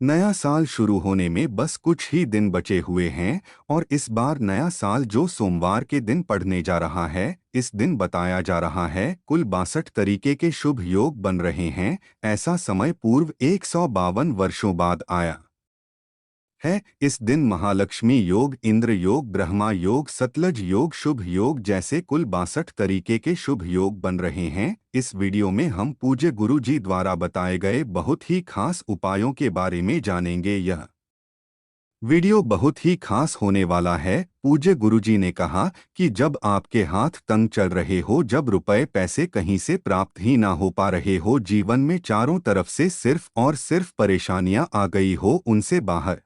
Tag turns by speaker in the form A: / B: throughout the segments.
A: नया साल शुरू होने में बस कुछ ही दिन बचे हुए हैं और इस बार नया साल जो सोमवार के दिन पड़ने जा रहा है, इस दिन बताया जा रहा है कुल 62 तरीके के शुभ योग बन रहे हैं। ऐसा समय पूर्व 152 वर्षों बाद आया है। इस दिन महालक्ष्मी योग, इंद्र योग, ब्रह्मा योग, सतलज योग, शुभ योग जैसे कुल 62 तरीके के शुभ योग बन रहे हैं। इस वीडियो में हम पूज्य गुरु जी द्वारा बताए गए बहुत ही खास उपायों के बारे में जानेंगे। यह वीडियो बहुत ही खास होने वाला है। पूज्य गुरुजी ने कहा कि जब आपके हाथ तंग चल रहे हो, जब रुपए पैसे कहीं से प्राप्त ही ना हो पा रहे हो, जीवन में चारों तरफ से सिर्फ और सिर्फ परेशानियां आ गई हो, उनसे बाहर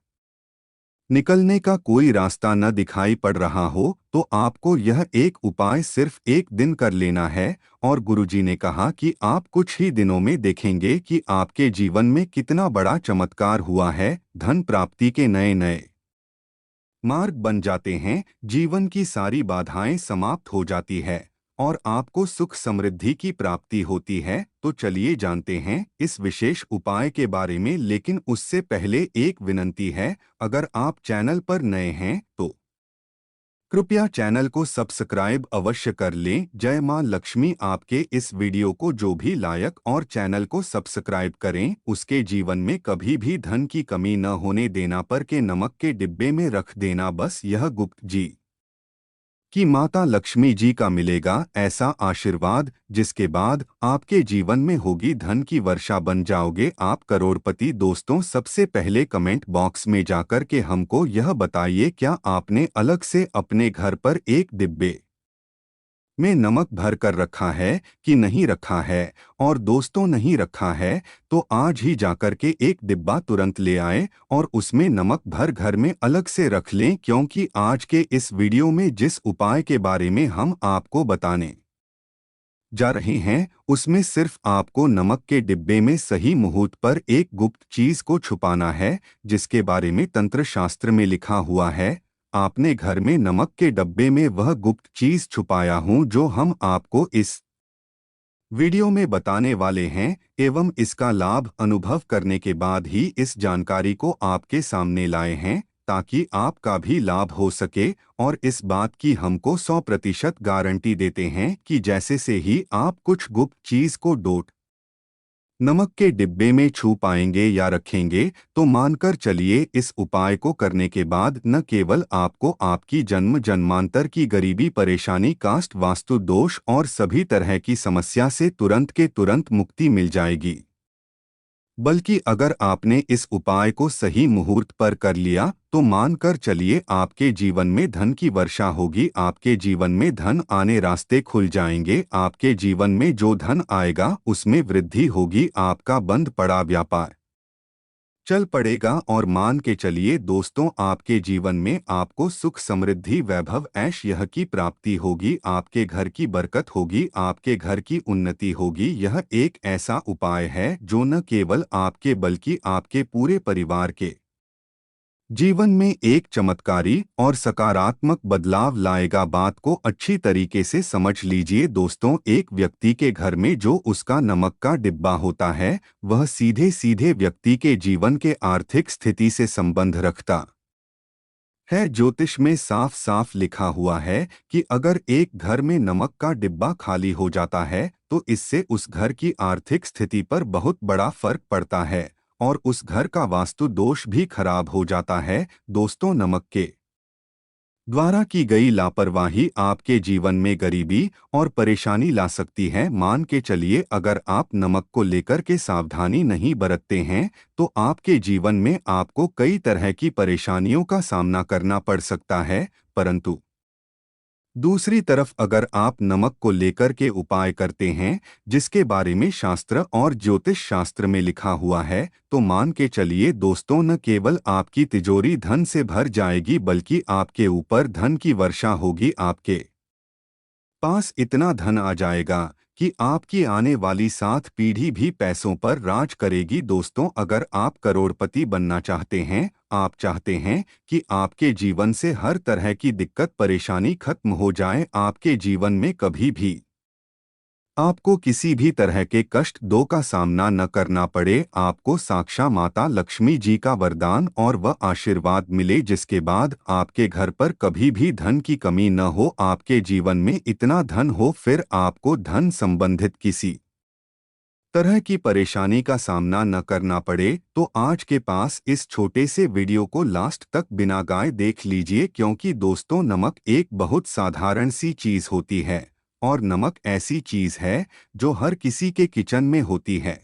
A: निकलने का कोई रास्ता न दिखाई पड़ रहा हो, तो आपको यह एक उपाय सिर्फ एक दिन कर लेना है। और गुरुजी ने कहा कि आप कुछ ही दिनों में देखेंगे कि आपके जीवन में कितना बड़ा चमत्कार हुआ है। धन प्राप्ति के नए नए मार्ग बन जाते हैं, जीवन की सारी बाधाएं समाप्त हो जाती है और आपको सुख समृद्धि की प्राप्ति होती है। तो चलिए जानते हैं इस विशेष उपाय के बारे में, लेकिन उससे पहले एक विनंती है। अगर आप चैनल पर नए हैं तो कृपया चैनल को सब्सक्राइब अवश्य कर लें। जय मां लक्ष्मी। आपके इस वीडियो को जो भी लायक और चैनल को सब्सक्राइब करें, उसके जीवन में कभी भी धन की कमी न होने देना। पर के नमक के डिब्बे में रख देना, बस यह गुप्त जी कि माता लक्ष्मी जी का मिलेगा ऐसा आशीर्वाद, जिसके बाद आपके जीवन में होगी धन की वर्षा, बन जाओगे आप करोड़पति। दोस्तों, सबसे पहले कमेंट बॉक्स में जाकर के हमको यह बताइए, क्या आपने अलग से अपने घर पर एक डिब्बे में नमक भर कर रखा है कि नहीं रखा है? और दोस्तों, नहीं रखा है तो आज ही जाकर के एक डिब्बा तुरंत ले आए और उसमें नमक भर घर में अलग से रख लें, क्योंकि आज के इस वीडियो में जिस उपाय के बारे में हम आपको बताने जा रहे हैं, उसमें सिर्फ आपको नमक के डिब्बे में सही मुहूर्त पर एक गुप्त चीज को छुपाना है, जिसके बारे में तंत्र शास्त्र में लिखा हुआ है। आपने घर में नमक के डब्बे में वह गुप्त चीज छुपाया हूं जो हम आपको इस वीडियो में बताने वाले हैं, एवं इसका लाभ अनुभव करने के बाद ही इस जानकारी को आपके सामने लाए हैं, ताकि आपका भी लाभ हो सके। और इस बात की हमको 100% गारंटी देते हैं कि जैसे से ही आप कुछ गुप्त चीज को डोट नमक के डिब्बे में छू पाएंगे या रखेंगे, तो मानकर चलिए इस उपाय को करने के बाद न केवल आपको आपकी जन्म जन्मांतर की गरीबी, परेशानी, कास्ट, वास्तु दोष और सभी तरह की समस्या से तुरंत के तुरंत मुक्ति मिल जाएगी, बल्कि अगर आपने इस उपाय को सही मुहूर्त पर कर लिया तो मानकर चलिए आपके जीवन में धन की वर्षा होगी। आपके जीवन में धन आने रास्ते खुल जाएंगे। आपके जीवन में जो धन आएगा उसमें वृद्धि होगी। आपका बंद पड़ा व्यापार चल पड़ेगा और मान के चलिए दोस्तों, आपके जीवन में आपको सुख समृद्धि, वैभव, ऐश यह की प्राप्ति होगी। आपके घर की बरकत होगी, आपके घर की उन्नति होगी। यह एक ऐसा उपाय है जो न केवल आपके बल्कि आपके पूरे परिवार के जीवन में एक चमत्कारी और सकारात्मक बदलाव लाएगा। बात को अच्छी तरीके से समझ लीजिए दोस्तों, एक व्यक्ति के घर में जो उसका नमक का डिब्बा होता है, वह सीधे सीधे व्यक्ति के जीवन के आर्थिक स्थिति से संबंध रखता है। ज्योतिष में साफ साफ लिखा हुआ है कि अगर एक घर में नमक का डिब्बा खाली हो जाता है तो इससे उस घर की आर्थिक स्थिति पर बहुत बड़ा फर्क पड़ता है और उस घर का वास्तु दोष भी खराब हो जाता है। दोस्तों, नमक के द्वारा की गई लापरवाही आपके जीवन में गरीबी और परेशानी ला सकती है। मान के चलिए अगर आप नमक को लेकर के सावधानी नहीं बरतते हैं तो आपके जीवन में आपको कई तरह की परेशानियों का सामना करना पड़ सकता है। परंतु दूसरी तरफ अगर आप नमक को लेकर के उपाय करते हैं जिसके बारे में शास्त्र और ज्योतिष शास्त्र में लिखा हुआ है, तो मान के चलिए दोस्तों, न केवल आपकी तिजोरी धन से भर जाएगी बल्कि आपके ऊपर धन की वर्षा होगी। आपके पास इतना धन आ जाएगा कि आपकी आने वाली 7 पीढ़ी भी पैसों पर राज करेगी। दोस्तों, अगर आप करोड़पति बनना चाहते हैं, आप चाहते हैं कि आपके जीवन से हर तरह की दिक्कत परेशानी खत्म हो जाए, आपके जीवन में कभी भी आपको किसी भी तरह के कष्ट दो का सामना न करना पड़े, आपको साक्षात माता लक्ष्मी जी का वरदान और वह आशीर्वाद मिले जिसके बाद आपके घर पर कभी भी धन की कमी न हो, आपके जीवन में इतना धन हो फिर आपको धन संबंधित किसी तरह की परेशानी का सामना न करना पड़े। तो आज के पास इस छोटे से वीडियो को लास्ट तक बिना गाए देख लीजिए, क्योंकि दोस्तों नमक एक बहुत साधारण सी चीज होती है और नमक ऐसी चीज है जो हर किसी के किचन में होती है,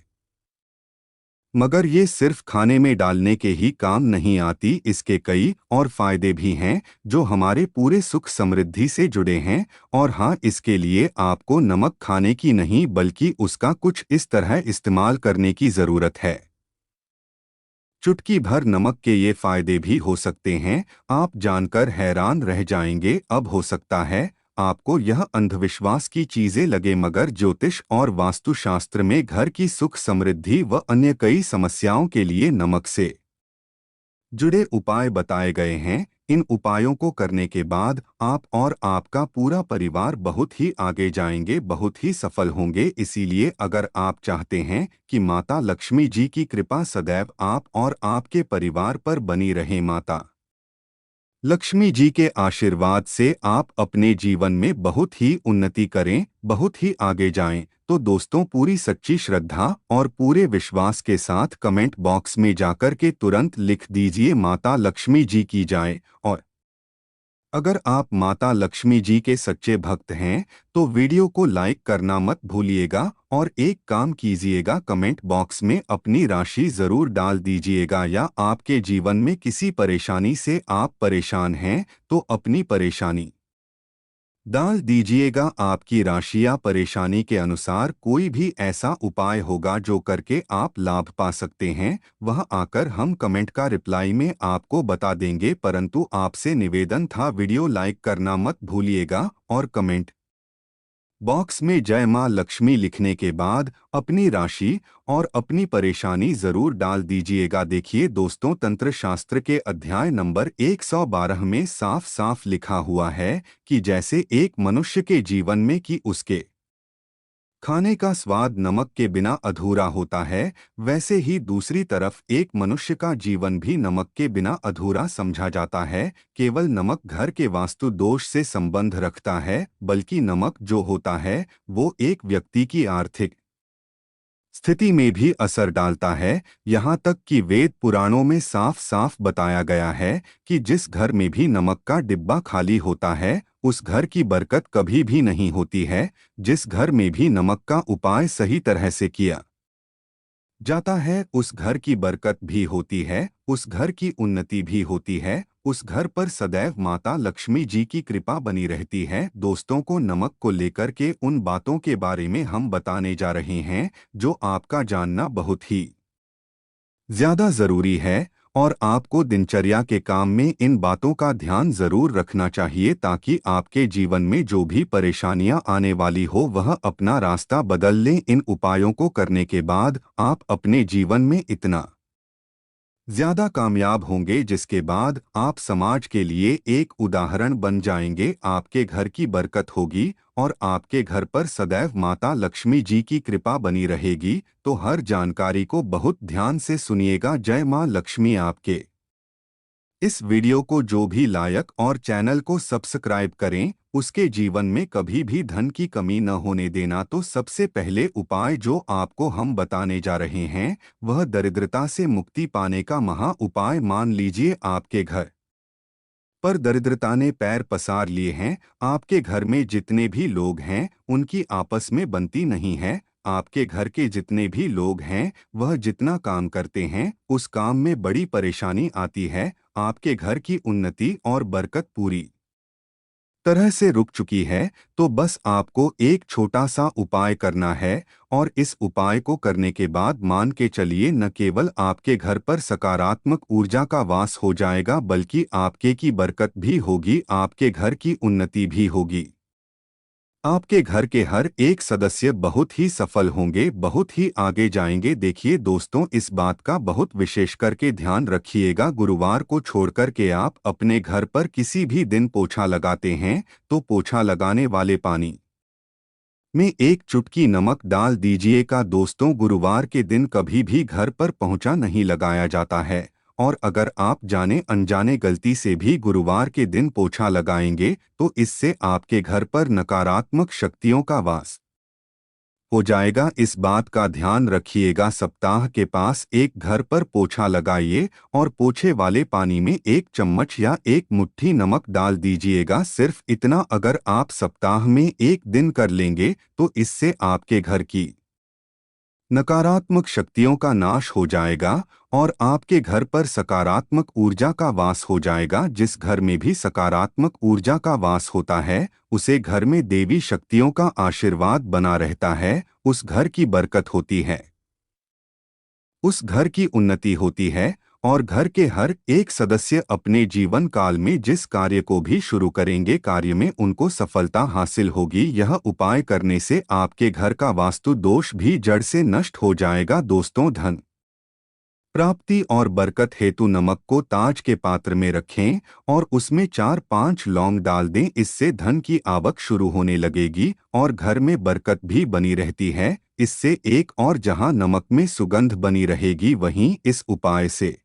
A: मगर ये सिर्फ खाने में डालने के ही काम नहीं आती, इसके कई और फायदे भी हैं जो हमारे पूरे सुख समृद्धि से जुड़े हैं। और हाँ, इसके लिए आपको नमक खाने की नहीं बल्कि उसका कुछ इस तरह इस्तेमाल करने की ज़रूरत है। चुटकी भर नमक के ये फायदे भी हो सकते हैं, आप जानकर हैरान रह जाएंगे। अब हो सकता है आपको यह अंधविश्वास की चीजें लगे, मगर ज्योतिष और वास्तुशास्त्र में घर की सुख समृद्धि व अन्य कई समस्याओं के लिए नमक से जुड़े उपाय बताए गए हैं। इन उपायों को करने के बाद आप और आपका पूरा परिवार बहुत ही आगे जाएंगे, बहुत ही सफल होंगे। इसीलिए अगर आप चाहते हैं कि माता लक्ष्मी जी की कृपा सदैव आप और आपके परिवार पर बनी रहे, माता लक्ष्मी जी के आशीर्वाद से आप अपने जीवन में बहुत ही उन्नति करें, बहुत ही आगे जाएं, तो दोस्तों पूरी सच्ची श्रद्धा और पूरे विश्वास के साथ कमेंट बॉक्स में जाकर के तुरंत लिख दीजिए माता लक्ष्मी जी की जाए। और अगर आप माता लक्ष्मी जी के सच्चे भक्त हैं तो वीडियो को लाइक करना मत भूलिएगा और एक काम कीजिएगा, कमेंट बॉक्स में अपनी राशि जरूर डाल दीजिएगा। या आपके जीवन में किसी परेशानी से आप परेशान हैं तो अपनी परेशानी डाल दीजिएगा। आपकी राशि या परेशानी के अनुसार कोई भी ऐसा उपाय होगा जो करके आप लाभ पा सकते हैं, वह आकर हम कमेंट का रिप्लाई में आपको बता देंगे। परंतु आपसे निवेदन था वीडियो लाइक करना मत भूलिएगा और कमेंट बॉक्स में जय मां लक्ष्मी लिखने के बाद अपनी राशि और अपनी परेशानी जरूर डाल दीजिएगा। देखिए दोस्तों, तंत्र शास्त्र के अध्याय नंबर 112 में साफ साफ लिखा हुआ है कि जैसे एक मनुष्य के जीवन में कि उसके खाने का स्वाद नमक के बिना अधूरा होता है, वैसे ही दूसरी तरफ एक मनुष्य का जीवन भी नमक के बिना अधूरा समझा जाता है। केवल नमक घर के वास्तु दोष से संबंध रखता है, बल्कि नमक जो होता है वो एक व्यक्ति की आर्थिक स्थिति में भी असर डालता है। यहाँ तक कि वेद पुराणों में साफ साफ बताया गया है कि जिस घर में भी नमक का डिब्बा खाली होता है उस घर की बरकत कभी भी नहीं होती है। जिस घर में भी नमक का उपाय सही तरह से किया जाता है उस घर की बरकत भी होती है, उस घर की उन्नति भी होती है, उस घर पर सदैव माता लक्ष्मी जी की कृपा बनी रहती है। दोस्तों को नमक को लेकर के उन बातों के बारे में हम बताने जा रहे हैं जो आपका जानना बहुत ही ज्यादा जरूरी है और आपको दिनचर्या के काम में इन बातों का ध्यान जरूर रखना चाहिए ताकि आपके जीवन में जो भी परेशानियां आने वाली हो वह अपना रास्ता बदल लें। इन उपायों को करने के बाद आप अपने जीवन में इतना ज्यादा कामयाब होंगे जिसके बाद आप समाज के लिए एक उदाहरण बन जाएंगे। आपके घर की बरकत होगी और आपके घर पर सदैव माता लक्ष्मी जी की कृपा बनी रहेगी। तो हर जानकारी को बहुत ध्यान से सुनिएगा। जय मां लक्ष्मी। आपके इस वीडियो को जो भी लायक और चैनल को सब्सक्राइब करें उसके जीवन में कभी भी धन की कमी न होने देना। तो सबसे पहले उपाय जो आपको हम बताने जा रहे हैं वह दरिद्रता से मुक्ति पाने का महा उपाय मान लीजिए। आपके घर पर दरिद्रता ने पैर पसार लिए हैं, आपके घर में जितने भी लोग हैं उनकी आपस में बनती नहीं है, आपके घर के जितने भी लोग हैं वह जितना काम करते हैं उस काम में बड़ी परेशानी आती है, आपके घर की उन्नति और बरकत पूरी तरह से रुक चुकी है। तो बस आपको एक छोटा सा उपाय करना है और इस उपाय को करने के बाद मान के चलिए न केवल आपके घर पर सकारात्मक ऊर्जा का वास हो जाएगा बल्कि आपके की बरकत भी होगी, आपके घर की उन्नति भी होगी, आपके घर के हर एक सदस्य बहुत ही सफल होंगे, बहुत ही आगे जाएंगे। देखिए दोस्तों, इस बात का बहुत विशेष करके ध्यान रखिएगा, गुरुवार को छोड़कर के आप अपने घर पर किसी भी दिन पोछा लगाते हैं तो पोछा लगाने वाले पानी में एक चुटकी नमक डाल दीजिएगा। दोस्तों, गुरुवार के दिन कभी भी घर पर पोंछा नहीं लगाया जाता है, और अगर आप जाने अनजाने गलती से भी गुरुवार के दिन पोछा लगाएंगे तो इससे आपके घर पर नकारात्मक शक्तियों का वास हो जाएगा। इस बात का ध्यान रखिएगा। सप्ताह के पास एक घर पर पोछा लगाइए और पोछे वाले पानी में एक चम्मच या एक मुट्ठी नमक डाल दीजिएगा। सिर्फ इतना अगर आप सप्ताह में एक दिन कर लेंगे तो इससे आपके घर की नकारात्मक शक्तियों का नाश हो जाएगा और आपके घर पर सकारात्मक ऊर्जा का वास हो जाएगा। जिस घर में भी सकारात्मक ऊर्जा का वास होता है उसे घर में देवी शक्तियों का आशीर्वाद बना रहता है, उस घर की बरकत होती है, उस घर की उन्नति होती है और घर के हर एक सदस्य अपने जीवन काल में जिस कार्य को भी शुरू करेंगे कार्य में उनको सफलता हासिल होगी। यह उपाय करने से आपके घर का वास्तु दोष भी जड़ से नष्ट हो जाएगा। दोस्तों, धन प्राप्ति और बरकत हेतु नमक को ताज के पात्र में रखें और उसमें 4-5 लौंग डाल दें। इससे धन की आवक शुरू होने लगेगी और घर में बरकत भी बनी रहती है। इससे एक और जहां नमक में सुगंध बनी रहेगी वहीं इस उपाय से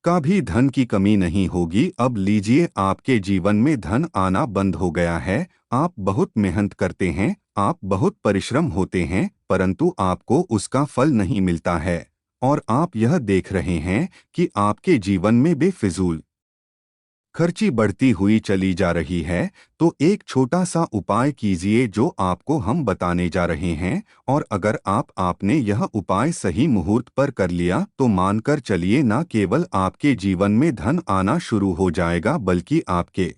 A: का भी धन की कमी नहीं होगी। अब लीजिए, आपके जीवन में धन आना बंद हो गया है। आप बहुत मेहनत करते हैं, आप बहुत परिश्रम होते हैं, परंतु आपको उसका फल नहीं मिलता है और आप यह देख रहे हैं कि आपके जीवन में बेफिजूल खर्ची बढ़ती हुई चली जा रही है। तो एक छोटा सा उपाय कीजिए जो आपको हम बताने जा रहे हैं, और अगर आपने यह उपाय सही मुहूर्त पर कर लिया तो मानकर चलिए, न केवल आपके जीवन में धन आना शुरू हो जाएगा बल्कि आपके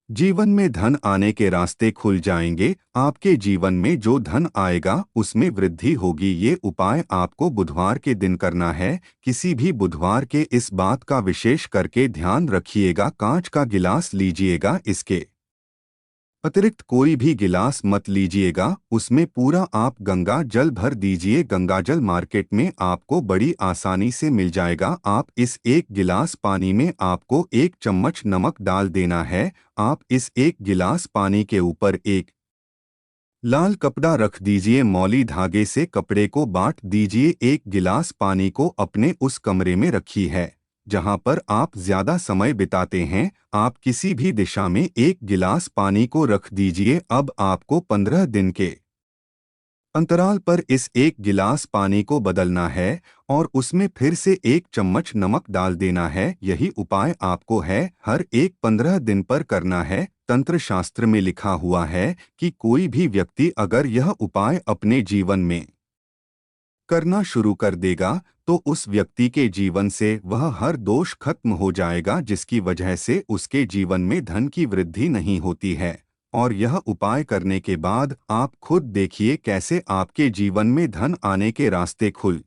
A: जीवन में धन आने के रास्ते खुल जाएंगे। आपके जीवन में जो धन आएगा उसमें वृद्धि होगी। ये उपाय आपको बुधवार के दिन करना है। किसी भी बुधवार के इस बात का विशेष करके ध्यान रखिएगा। कांच का गिलास लीजिएगा, इसके अतिरिक्त कोई भी गिलास मत लीजिएगा। उसमें पूरा आप गंगा जल भर दीजिए। गंगा जल मार्केट में आपको बड़ी आसानी से मिल जाएगा। आप इस एक गिलास पानी में आपको 1 चम्मच नमक डाल देना है। आप इस एक गिलास पानी के ऊपर एक लाल कपड़ा रख दीजिए। मौली धागे से कपड़े को बांट दीजिए। एक गिलास पानी को अपने उस कमरे में रखी है जहां पर आप ज्यादा समय बिताते हैं। आप किसी भी दिशा में एक गिलास पानी को रख दीजिए। अब आपको 15 दिन के अंतराल पर इस एक गिलास पानी को बदलना है और उसमें फिर से 1 चम्मच नमक डाल देना है। यही उपाय आपको है हर एक 15 दिन पर करना है। तंत्र शास्त्र में लिखा हुआ है कि कोई भी व्यक्ति अगर यह उपाय अपने जीवन में करना शुरू कर देगा तो उस व्यक्ति के जीवन से वह हर दोष खत्म हो जाएगा, जिसकी वजह से उसके जीवन में धन की वृद्धि नहीं होती है। और यह उपाय करने के बाद आप खुद देखिए कैसे आपके जीवन में धन आने के रास्ते खुल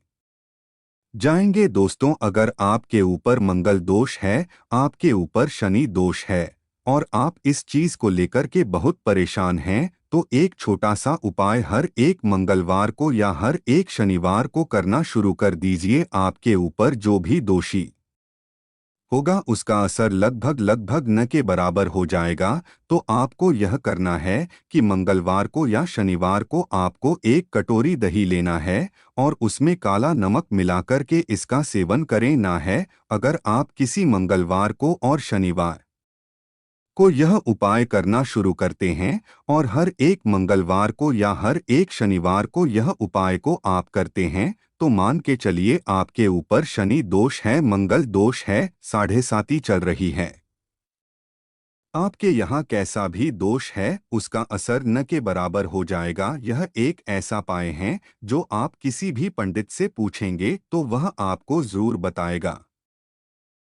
A: जाएंगे। दोस्तों, अगर आपके ऊपर मंगल दोष है, आपके ऊपर शनि दोष है और आप इस चीज को लेकर के बहुत परेशान हैं, तो एक छोटा सा उपाय हर एक मंगलवार को या हर एक शनिवार को करना शुरू कर दीजिए। आपके ऊपर जो भी दोषी होगा उसका असर लगभग न के बराबर हो जाएगा। तो आपको यह करना है कि मंगलवार को या शनिवार को आपको 1 कटोरी दही लेना है और उसमें काला नमक मिलाकर के इसका सेवन करें ना है। अगर आप किसी मंगलवार को और शनिवार को यह उपाय करना शुरू करते हैं और हर एक मंगलवार को या हर एक शनिवार को यह उपाय को आप करते हैं, तो मान के चलिए आपके ऊपर शनि दोष है, मंगल दोष है, 7.5 चल रही है, आपके यहाँ कैसा भी दोष है उसका असर न के बराबर हो जाएगा। यह एक ऐसा उपाय है जो आप किसी भी पंडित से पूछेंगे तो वह आपको जरूर बताएगा।